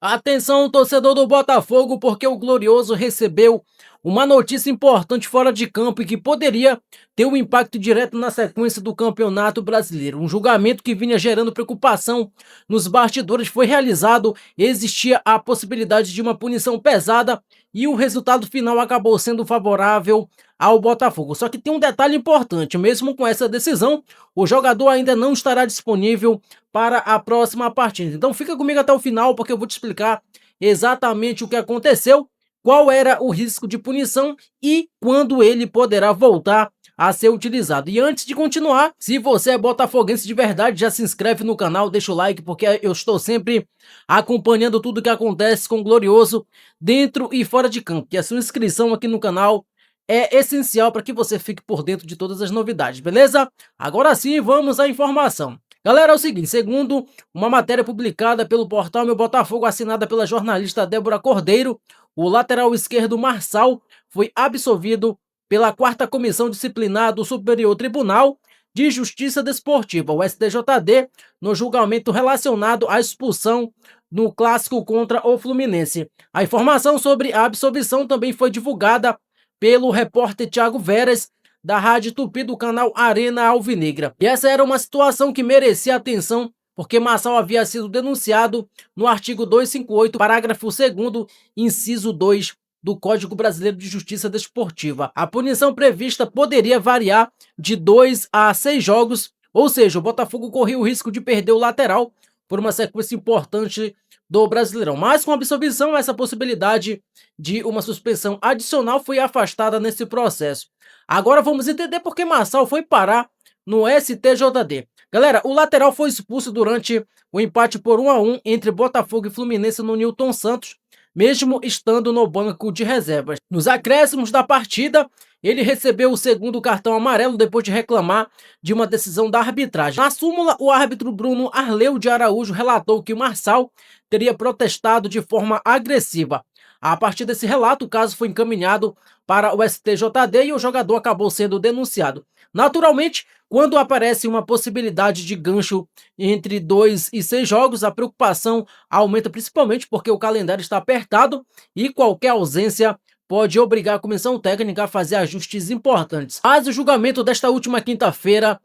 Atenção, torcedor do Botafogo, porque o Glorioso recebeu uma notícia importante fora de campo e que poderia ter um impacto direto na sequência do Campeonato Brasileiro. Um julgamento que vinha gerando preocupação nos bastidores foi realizado, existia a possibilidade de uma punição pesada e o resultado final acabou sendo favorável ao Botafogo. Só que tem um detalhe importante: mesmo com essa decisão, o jogador ainda não estará disponível para a próxima partida. Então fica comigo até o final, porque eu vou te explicar exatamente o que aconteceu, qual era o risco de punição e quando ele poderá voltar a ser utilizado. E antes de continuar, se você é botafoguense de verdade, já se inscreve no canal, deixa o like, porque eu estou sempre acompanhando tudo que acontece com o Glorioso dentro e fora de campo. E a sua inscrição aqui no canal é essencial para que você fique por dentro de todas as novidades, beleza? Agora sim, vamos à informação. Galera, é o seguinte: segundo uma matéria publicada pelo portal Meu Botafogo, assinada pela jornalista Débora Cordeiro, o lateral esquerdo Marçal foi absolvido pela 4ª Comissão Disciplinar do Superior Tribunal de Justiça Desportiva, o STJD, no julgamento relacionado à expulsão no clássico contra o Fluminense. A informação sobre a absolvição também foi divulgada pelo repórter Thiago Veras, da Rádio Tupi do canal Arena Alvinegra. E essa era uma situação que merecia atenção, porque Marçal havia sido denunciado no artigo 258, parágrafo 2º, inciso 2 do Código Brasileiro de Justiça Desportiva. A punição prevista poderia variar de 2 a 6 jogos, ou seja, o Botafogo corria o risco de perder o lateral por uma sequência importante do Brasileirão. Mas com a absolvição, essa possibilidade de uma suspensão adicional foi afastada nesse processo. Agora vamos entender por que Marçal foi parar no STJD. Galera, o lateral foi expulso durante o empate por 1-1 entre Botafogo e Fluminense no Newton Santos, mesmo estando no banco de reservas. Nos acréscimos da partida, ele recebeu o 2º cartão amarelo depois de reclamar de uma decisão da arbitragem. Na súmula, o árbitro Bruno Arleu de Araújo relatou que o Marçal teria protestado de forma agressiva. A partir desse relato, o caso foi encaminhado para o STJD e o jogador acabou sendo denunciado. Naturalmente, quando aparece uma possibilidade de gancho entre 2 e 6 jogos, a preocupação aumenta, principalmente porque o calendário está apertado e qualquer ausência pode obrigar a comissão técnica a fazer ajustes importantes. Mas o julgamento desta última quinta-feira,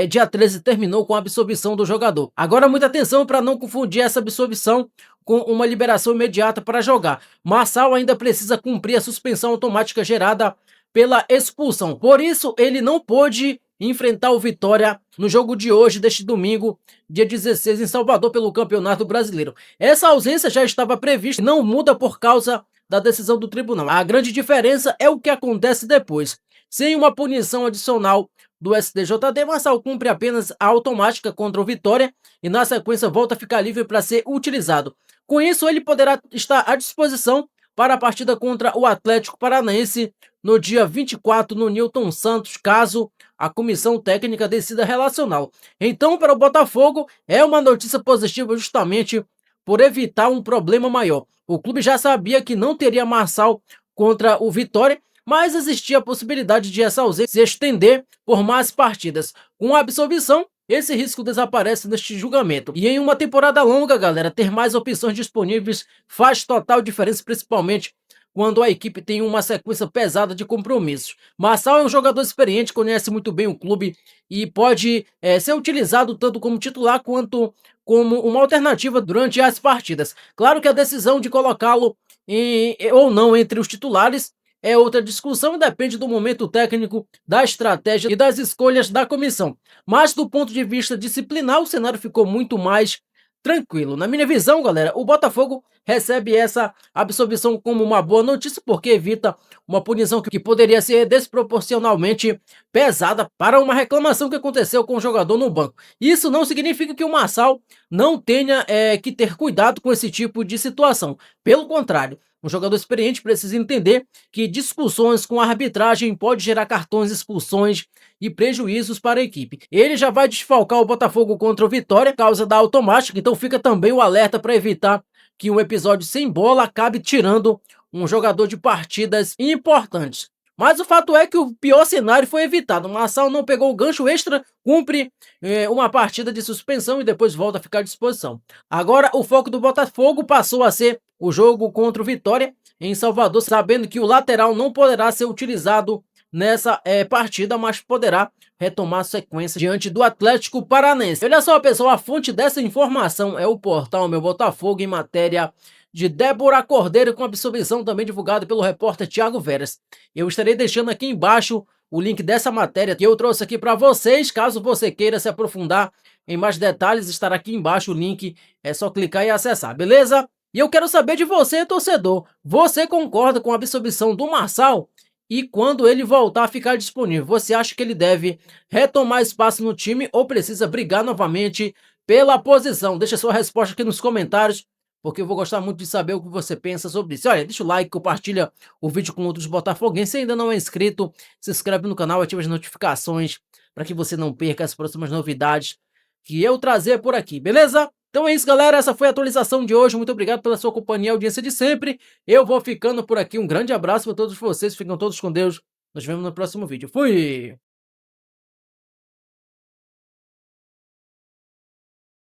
dia 13, terminou com a absolvição do jogador. Agora muita atenção para não confundir essa absolvição com uma liberação imediata para jogar. Marçal ainda precisa cumprir a suspensão automática gerada pela expulsão. Por isso, ele não pôde enfrentar o Vitória no jogo de hoje, deste domingo, dia 16, em Salvador, pelo Campeonato Brasileiro. Essa ausência já estava prevista e não muda por causa da decisão do tribunal. A grande diferença é o que acontece depois. Sem uma punição adicional do STJD, Marçal cumpre apenas a automática contra o Vitória e na sequência volta a ficar livre para ser utilizado. Com isso, ele poderá estar à disposição para a partida contra o Atlético Paranaense no dia 24 no Newton Santos, caso a comissão técnica decida relacioná-lo. Então, para o Botafogo, é uma notícia positiva justamente por evitar um problema maior. O clube já sabia que não teria Marçal contra o Vitória, mas existia a possibilidade de essa ausência se estender por mais partidas. Com a absolvição, esse risco desaparece neste julgamento. E em uma temporada longa, galera, ter mais opções disponíveis faz total diferença, principalmente quando a equipe tem uma sequência pesada de compromissos. Marçal é um jogador experiente, conhece muito bem o clube e pode ser utilizado tanto como titular quanto como uma alternativa durante as partidas. Claro que a decisão de colocá-lo ou não entre os titulares é outra discussão e depende do momento técnico, da estratégia e das escolhas da comissão. Mas do ponto de vista disciplinar, o cenário ficou muito mais tranquilo. Na minha visão, galera, o Botafogo recebe essa absolvição como uma boa notícia, porque evita uma punição que poderia ser desproporcionalmente pesada para uma reclamação que aconteceu com o jogador no banco. Isso não significa que o Marçal não tenha que ter cuidado com esse tipo de situação. Pelo contrário, um jogador experiente precisa entender que discussões com a arbitragem pode gerar cartões, expulsões e prejuízos para a equipe. Ele já vai desfalcar o Botafogo contra o Vitória por causa da automática, então fica também o alerta para evitar que um episódio sem bola acabe tirando um jogador de partidas importantes. Mas o fato é que o pior cenário foi evitado. O Marçal não pegou o gancho extra, cumpre uma partida de suspensão e depois volta a ficar à disposição. Agora o foco do Botafogo passou a ser o jogo contra o Vitória em Salvador, sabendo que o lateral não poderá ser utilizado nessa partida, mas poderá retomar a sequência diante do Atlético Paranense. Olha só, pessoal, a fonte dessa informação é o portal Meu Botafogo, em matéria de Débora Cordeiro, com absolvição também divulgada pelo repórter Thiago Veras. Eu estarei deixando aqui embaixo o link dessa matéria que eu trouxe aqui para vocês. Caso você queira se aprofundar em mais detalhes, estará aqui embaixo o link, é só clicar e acessar, beleza? E eu quero saber de você, torcedor, você concorda com a absolvição do Marçal? E quando ele voltar a ficar disponível, você acha que ele deve retomar espaço no time ou precisa brigar novamente pela posição? Deixa sua resposta aqui nos comentários, porque eu vou gostar muito de saber o que você pensa sobre isso. Olha, deixa o like, compartilha o vídeo com outros botafoguenses. Se ainda não é inscrito, se inscreve no canal, ativa as notificações para que você não perca as próximas novidades que eu trazer por aqui, beleza? Então é isso, galera, essa foi a atualização de hoje. Muito obrigado pela sua companhia e audiência de sempre. Eu vou ficando por aqui, um grande abraço para todos vocês, ficam todos com Deus. Nos vemos no próximo vídeo. Fui!